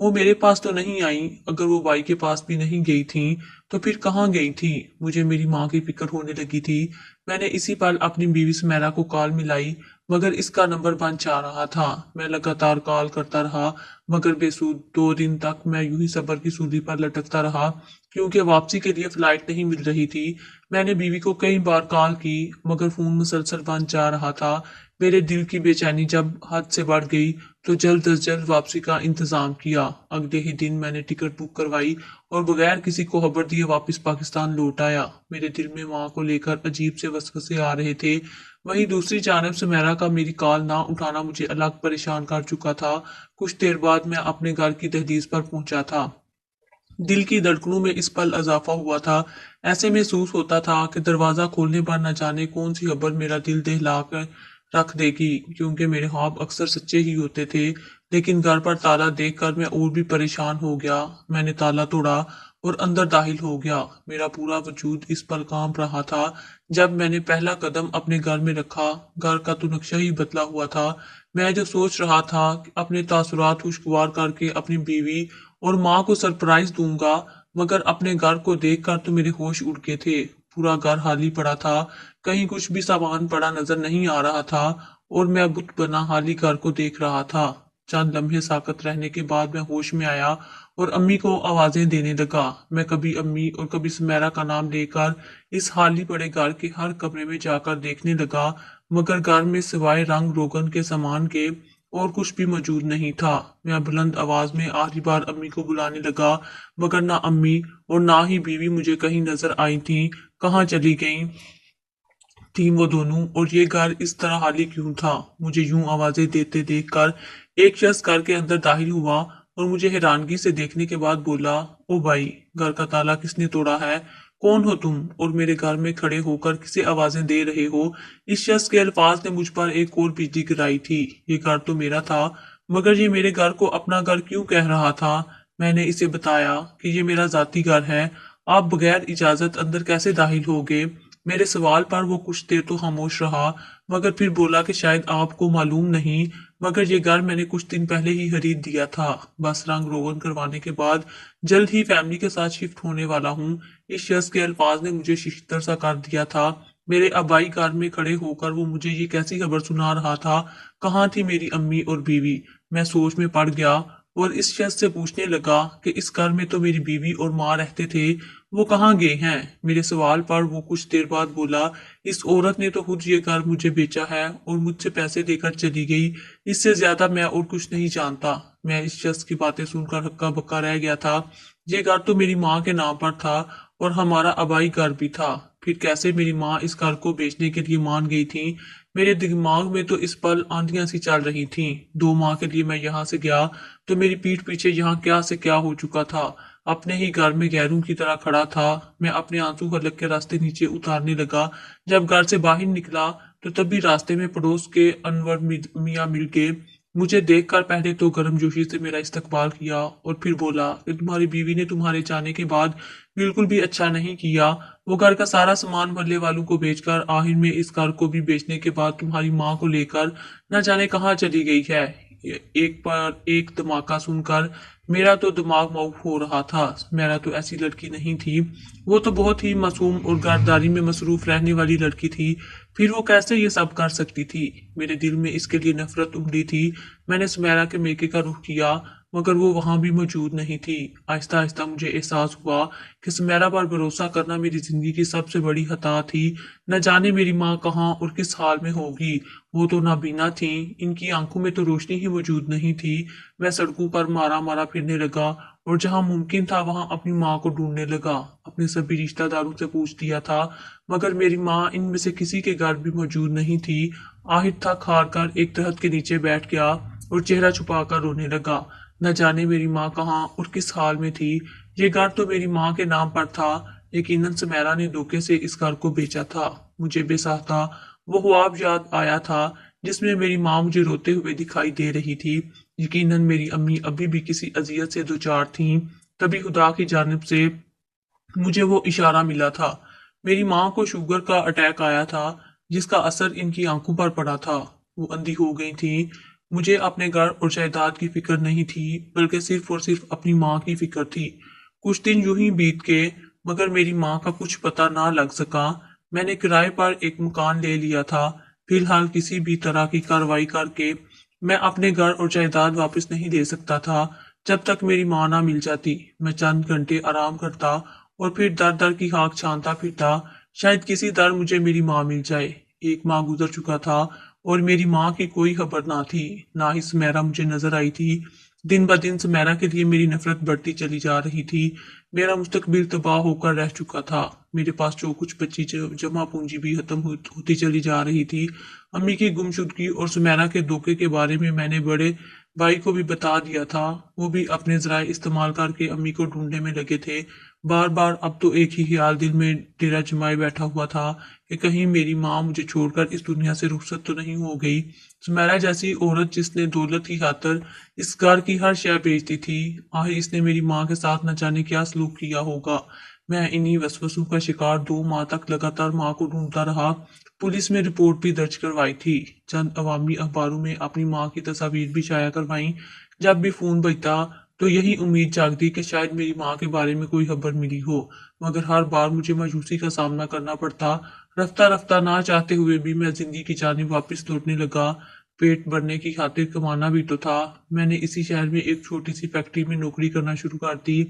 وہ میرے پاس تو نہیں آئی، اگر وہ بائی کے پاس بھی نہیں گئی تھیں تو پھر کہاں گئی تھی؟ مجھے میری ماں کی فکر ہونے لگی تھی۔ میں نے اسی پل اپنی بیوی سمیرا کو کال ملائی، مگر اس کا نمبر بند جا رہا تھا۔ میں لگاتار کال کرتا رہا، مگر بے سود۔ 2 دن تک میں یوں ہی صبر کی سولی پر لٹکتا رہا، کیونکہ واپسی کے لیے فلائٹ نہیں مل رہی تھی۔ میں نے بیوی کو کئی بار کال کی، مگر فون مسلسل بند جا رہا تھا۔ میرے دل کی بے چینی جب حد سے بڑھ گئی تو جلد از جلد واپسی کا انتظام کیا۔ اگلے ہی دن میں نے ٹکٹ بک کروائی اور بغیر کسی کو خبر دیے واپس پاکستان لوٹ آیا۔ میرے دل میں ماں کو لے کر عجیب سے وسوسے آ رہے تھے۔ وہیں دوسری جانب سمیرا کا میری کال نہ اٹھانا مجھے الگ پریشان کر چکا تھا۔ کچھ دیر بعد میں اپنے گھر کی دہلیز پر پہنچا تھا۔ دل کی دھڑکنوں میں اس پل اضافہ ہوا تھا۔ ایسے محسوس ہوتا تھا کہ دروازہ کھولنے پر نہ جانے کون سی خبر میرا دل دہلا کر رکھ دے گی، کیونکہ میرے خواب اکثر سچے ہی ہوتے تھے۔ لیکن گھر پر تالا دیکھ کر میں اور بھی پریشان ہو گیا۔ میں نے تالا توڑا اور اندر داخل ہو گیا۔ میرا پورا وجود اس پل کانپ رہا تھا جب میں نے پہلا قدم اپنے گھر میں رکھا۔ گھر کا تو نقشہ ہی بدلا ہوا تھا۔ میں جو سوچ رہا تھا کہ اپنے تاثرات خوشگوار کر کے اپنی بیوی اور ماں کو سرپرائز دوں گا، مگر اپنے گھر کو دیکھ کر تو میرے ہوش اڑ گئے تھے۔ پورا گھر خالی پڑا تھا، کہیں کچھ بھی سامان پڑا نظر نہیں آ رہا تھا، اور میں بت بنا خالی گھر کو دیکھ رہا تھا۔ چند لمحے ساکت رہنے کے بعد میں ہوش میں آیا اور امی کو آوازیں دینے لگا۔ میں کبھی امی اور کبھی سمیرا کا نام لے کر اس خالی پڑے گھر کے ہر کمرے میں جا کر دیکھنے لگا، مگر گھر میں سوائے رنگ روگن کے سامان کے اور کچھ بھی موجود نہیں تھا۔ میں بلند آواز میں آخری بار امی کو بلانے لگا، مگر نہ امی اور نہ ہی بیوی مجھے کہیں نظر آئی تھیں۔ کہاں چلی گئیں تھیں وہ دونوں، اور یہ گھر اس طرح خالی کیوں تھا؟ مجھے یوں آوازیں دیتے دیکھ کر ایک شخص گھر کے اندر داخل ہوا اور مجھے حیرانگی سے دیکھنے کے بعد بولا، او بھائی، گھر کا تالا کس نے توڑا ہے؟ کون ہو تم، اور میرے گھر میں کھڑے ہو کر کسے آوازیں دے رہے ہو؟ اس شخص کے الفاظ نے مجھ پر ایک اور بجلی گرائی تھی۔ یہ گھر تو میرا تھا، مگر یہ میرے گھر کو اپنا گھر کیوں کہہ رہا تھا؟ میں نے اسے بتایا کہ یہ میرا ذاتی گھر ہے، آپ بغیر اجازت اندر کیسے داخل ہوگے؟ میرے سوال پر وہ کچھ دیر تو خاموش رہا، مگر پھر بولا کہ شاید آپ کو معلوم نہیں، مگر یہ گھر میں نے کچھ دن پہلے ہی خرید دیا تھا، بس رنگ روغن کروانے کے بعد جلد ہی فیملی کے ساتھ شفٹ ہونے والا ہوں۔ اس شخص کے الفاظ نے مجھے ششدر سا کر دیا تھا۔ میرے آبائی گھر میں کھڑے ہو کر وہ مجھے یہ کیسی خبر سنا رہا تھا؟ کہاں تھی میری امی اور بیوی؟ میں سوچ میں پڑ گیا اور اس شخص سے پوچھنے لگا کہ اس گھر میں تو میری بیوی اور ماں رہتے تھے، وہ کہاں گئے ہیں؟ میرے سوال پر وہ کچھ دیر بعد بولا، اس عورت نے تو خود یہ گھر مجھے بیچا ہے اور مجھ سے پیسے دے کر چلی گئی، اس سے زیادہ میں اور کچھ نہیں جانتا۔ میں اس شخص کی باتیں سن کر ہکا بکا رہ گیا تھا۔ یہ گھر تو میری ماں کے نام پر تھا اور ہمارا آبائی گھر بھی تھا، پھر کیسے میری ماں اس گھر کو بیچنے کے لیے مان گئی تھی؟ میرے دماغ میں تو اس پل آندیاں سی چل رہی تھیں۔ 2 ماہ کے لیے میں یہاں سے گیا تو میری پیٹھ پیچھے یہاں کیا سے کیا ہو چکا تھا، اپنے ہی گھر میں غیروں کی طرح کھڑا تھا۔ میں اپنے آنسو حلق کے راستے نیچے اتارنے لگا۔ جب گھر سے باہر نکلا تو تبھی راستے میں پڑوس کے انور میاں مل گئے۔ مجھے دیکھ کر پہلے تو گرم جوشی سے میرا استقبال کیا اور پھر بولا کہ تمہاری بیوی نے تمہارے جانے کے بعد بالکل بھی اچھا نہیں کیا، وہ گھر کا سارا سامان محلے والوں کو بیچ کر آخر میں اس گھر کو بھی بیچنے کے بعد تمہاری ماں کو لے کر نہ جانے کہاں چلی گئی ہے۔ ایک پر ایک دھماکہ سن کر میرا تو دماغ معاف ہو رہا تھا۔ میرا تو ایسی لڑکی نہیں تھی، وہ تو بہت ہی معصوم اور گھرداری میں مصروف رہنے والی لڑکی تھی، پھر وہ کیسے یہ سب کر سکتی تھی؟ میرے دل میں اس کے لیے نفرت امڑی تھی۔ میں نے سمیرا کے میکے کا رخ کیا، مگر وہ وہاں بھی موجود نہیں تھی۔ آہستہ آہستہ مجھے احساس ہوا کہ سمیرا پر بھروسہ کرنا میری زندگی کی سب سے بڑی خطا تھی۔ نہ جانے میری ماں کہاں اور کس حال میں ہوگی، وہ تو نابینا تھیں، ان کی آنکھوں میں تو روشنی ہی موجود نہیں تھی۔ میں سڑکوں پر مارا مارا پھرنے لگا اور جہاں ممکن تھا وہاں اپنی ماں کو ڈھونڈنے لگا۔ اپنے سبھی رشتہ داروں سے پوچھ دیا تھا، مگر میری ماں ان میں سے کسی کے گھر بھی موجود نہیں تھی۔ آخر تھک ہار کر ایک درخت کے نیچے بیٹھ گیا اور چہرہ چھپا کر رونے لگا۔ نہ جانے میری ماں کہاں اور کس حال میں تھی۔ یہ گھر تو میری ماں کے نام پر تھا، یقیناً سمیرا نے دھوکے سے اس گھر کو بیچا تھا۔ مجھے بے ساختہ وہ خواب یاد آیا تھا جس میں میری ماں مجھے روتے ہوئے دکھائی دے رہی تھی۔ یقیناً میری امی ابھی بھی کسی اذیت سے دوچار تھیں۔ تبھی خدا کی جانب سے مجھے وہ اشارہ ملا تھا۔ میری ماں کو شوگر کا اٹیک آیا تھا، جس کا اثر ان کی آنکھوں پر پڑا تھا، وہ اندھی ہو گئی تھیں۔ مجھے اپنے گھر اور جائیداد کی فکر نہیں تھی، بلکہ صرف اور صرف اپنی ماں کی فکر تھی۔ کچھ دن یوں ہی بیت گئے، مگر میری ماں کا کچھ پتہ نہ لگ سکا۔ میں نے کرائے پر ایک مکان لے لیا تھا۔ فی الحال کسی بھی طرح کی کارروائی کر کے میں اپنے گھر اور جائیداد واپس نہیں دے سکتا تھا جب تک میری ماں نہ مل جاتی۔ میں چند گھنٹے آرام کرتا اور پھر در در کی خاک چھانتا پھرتا، شاید کسی در مجھے میری ماں مل جائے۔ ایک ماہ گزر چکا تھا اور میری ماں کی کوئی خبر نہ تھی، نہ ہی سمیرا مجھے نظر آئی تھی۔ دن بدن سمیرا کے لیے میری نفرت بڑھتی چلی جا رہی تھی۔ میرا مستقبل تباہ ہو کر رہ چکا تھا۔ میرے پاس جو کچھ بچی جمع پونجی بھی ختم ہوتی چلی جا رہی تھی۔ امی کی گمشدگی اور سمیرا کے دھوکے کے بارے میں نے بڑے بھائی کو بھی بتا دیا تھا۔ وہ بھی اپنے ذرائع استعمال کر کے امی کو ڈھونڈنے میں لگے تھے۔ بار بار اب تو ایک ہی خیال دل میں ڈیرا جمائے بیٹھا ہوا تھا کہ کہیں میری ماں مجھے چھوڑ کر اس دنیا سے رخصت تو نہیں ہو گئی۔ سمیرا جیسی عورت جس نے دولت کی خاطر اس گھر کی ہر شے بیچتی تھی، آخر اس نے میری ماں کے ساتھ نہ جانے کیا سلوک کیا ہوگا۔ میں انہی وسوسوں کا شکار 2 ماہ تک لگاتار ماں کو ڈھونڈتا رہا۔ پولیس میں رپورٹ بھی درج کروائی تھی، چند عوامی اخباروں میں اپنی ماں کی تصاویر بھی شائع کروائیں۔ جب بھی فون بجتا تو یہی امید جاگتی کہ شاید میری ماں کے بارے میں کوئی خبر ملی ہو، مگر ہر بار مجھے مایوسی کا سامنا کرنا پڑتا۔ رفتہ رفتہ نہ چاہتے ہوئے بھی میں زندگی کی جانب واپس لوٹنے لگا۔ پیٹ بھرنے کی خاطر کمانا بھی تو تھا۔ میں نے اسی شہر میں ایک چھوٹی سی فیکٹری میں نوکری کرنا شروع کر دی۔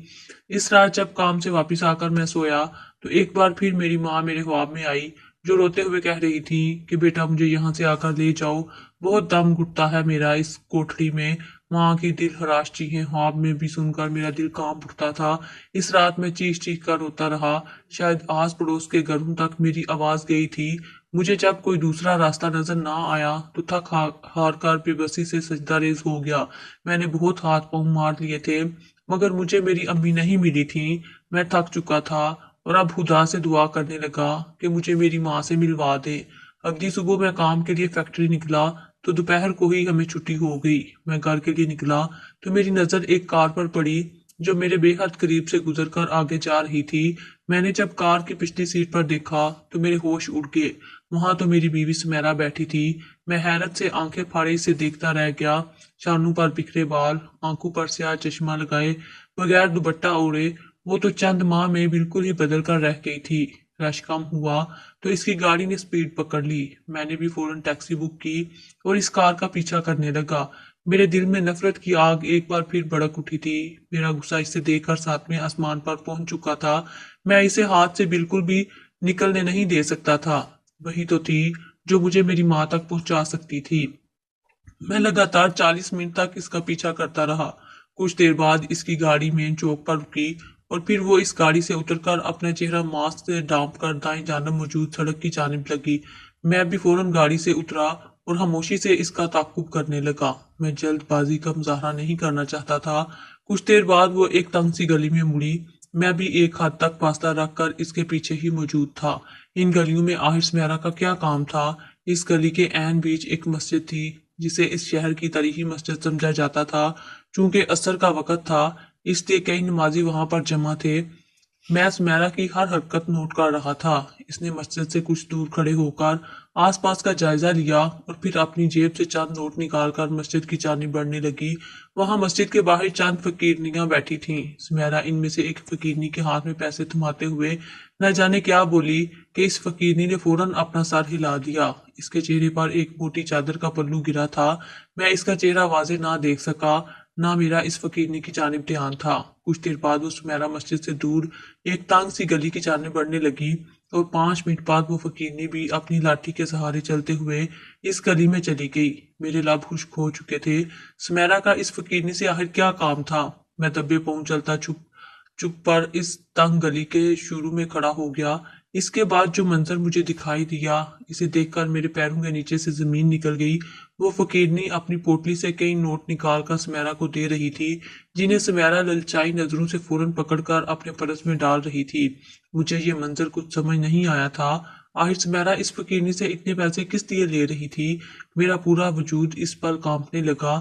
اس رات جب کام سے واپس آ کر میں سویا تو ایک بار پھر میری ماں میرے خواب میں آئی، جو روتے ہوئے کہہ رہی تھی کہ بیٹا مجھے یہاں سے آ کر لے جاؤ، بہت دم گھٹتا ہے میرا اس کوٹھڑی میں۔ ماں کی دل خراش چیخیں خواب میں بھی سن کر میرا دل کانپ اٹھتا تھا۔ اس رات میں چیخ چیخ کر روتا رہا، شاید آس پڑوس کے گھروں تک میری آواز گئی تھی۔ مجھے جب کوئی دوسرا راستہ نظر نہ آیا تو تھک ہار کر بے بسی سے سجدہ ریز ہو گیا۔ میں نے بہت ہاتھ پاؤں مار لیے تھے، مگر مجھے میری امی نہیں ملی تھی۔ میں تھک چکا تھا اور اب خدا سے دعا کرنے لگا کہ مجھے میری ماں سے ملوا دے۔ اگلی صبح میں کام کے لیے فیکٹری نکلا تو دوپہر کو ہی ہمیں چھٹی ہو گئی۔ میں گھر کے لیے نکلا تو میری نظر ایک کار پر پڑی جو میرے بے حد قریب سے گزر کر آگے جا رہی تھی۔ میں نے جب کار کی پچھلی سیٹ پر دیکھا تو میرے ہوش اڑ گئے۔ وہاں تو میری بیوی سمیرا بیٹھی تھی۔ میں حیرت سے آنکھیں پھاڑے اسے دیکھتا رہ گیا۔ شانوں پر بکھرے بال، آنکھوں پر سیاہ چشمہ لگائے، بغیر دوپٹہ اوڑھے، وہ تو چند ماہ میں بالکل ہی بدل کر رہ گئی تھی۔ رش کم ہوا تو اس کی گاڑی نے سپیڈ پکڑ لی۔ میں نے بھی فوراً ٹیکسی بک کی اور اس کار کا پیچھا کرنے لگا۔ میرے دل میں نفرت کی آگ ایک بار پھر بھڑک اٹھی تھی۔ میرا غصہ اسے دیکھ کر ساتویں آسمان پر پہنچ چکا تھا۔ میں اسے ہاتھ سے بالکل بھی نکلنے نہیں دے سکتا تھا۔ وہی تو تھی جو مجھے میری ماں تک پہنچا سکتی تھی۔ میں لگاتار 40 منٹ تک اس کا پیچھا کرتا رہا۔ کچھ دیر بعد اس کی گاڑی مین چوک پر رکی اور پھر وہ اس گاڑی سے اتر کر اپنا چہرہ ماسک سے ڈھانپ کر دائیں جانب موجود سڑک کی جانب لگی۔ میں بھی فوراً گاڑی سے اترا اور خاموشی سے اس کا تعاقب کرنے لگا۔ میں جلد بازی کا مظاہرہ نہیں کرنا چاہتا تھا۔ کچھ دیر بعد وہ ایک تنگ سی گلی میں مڑی۔ میں بھی ایک حد تک فاصلہ رکھ کر اس کے پیچھے ہی موجود تھا۔ ان گلیوں میں آخر سمیرا کا کیا کام تھا؟ اس گلی کے عین بیچ ایک مسجد تھی جسے اس شہر کی تاریخی مسجد سمجھا جاتا تھا۔ چونکہ عصر کا وقت تھا اس لیے کئی نمازی وہاں پر جمع تھے۔ میں سمیرا کی ہر حرکت نوٹ کر رہا تھا۔ اس نے مسجد سے کچھ دور کھڑے ہو کر آس پاس کا جائزہ لیا اور پھر اپنی جیب سے چند نوٹ نکال کر مسجد کی جانب بڑھنے لگی۔ وہاں مسجد کے باہر چند فقیرنیاں بیٹھی تھیں۔ سمیرا ان میں سے ایک فقیرنی کے ہاتھ میں پیسے تھماتے ہوئے نہ جانے کیا بولی کہ اس فقیرنی نے فوراً اپنا سر ہلا دیا۔ اس کے چہرے پر ایک موٹی چادر کا پلو گرا تھا۔ میں اس کا چہرہ واضح نہ دیکھ سکا، نہ میرا اس فقیرنی کی جانب دھیان تھا۔ کچھ دیر بعد وہ سمیرا مسجد سے دور ایک تنگ سی گلی کی جانب بڑھنے لگی اور 5 منٹ بعد وہ فقیرنی بھی اپنی لاٹھی کے سہارے چلتے ہوئے اس گلی میں چلی گئی۔ میرے لب خشک ہو چکے تھے۔ سمیرا کا اس فقیرنی سے آخر کیا کام تھا؟ میں دبے پاؤں چلتا چپ پر اس تنگ گلی کے شروع میں کھڑا ہو گیا۔ اس کے بعد جو منظر مجھے دکھائی دیا، اسے دیکھ کر میرے پیروں کے نیچے سے زمین نکل گئی۔ وہ فقیرنی اپنی پوٹلی سے کئی نوٹ نکال کر سمیرا کو دے رہی تھی، جنہیں سمیرا للچائی نظروں سے فوراً پکڑ کر اپنے پرس میں ڈال رہی تھی۔ مجھے یہ منظر کچھ سمجھ نہیں آیا تھا۔ آخر سمیرا اس فقیرنی سے اتنے پیسے کس لیے لے رہی تھی؟ میرا پورا وجود اس پل کانپنے لگا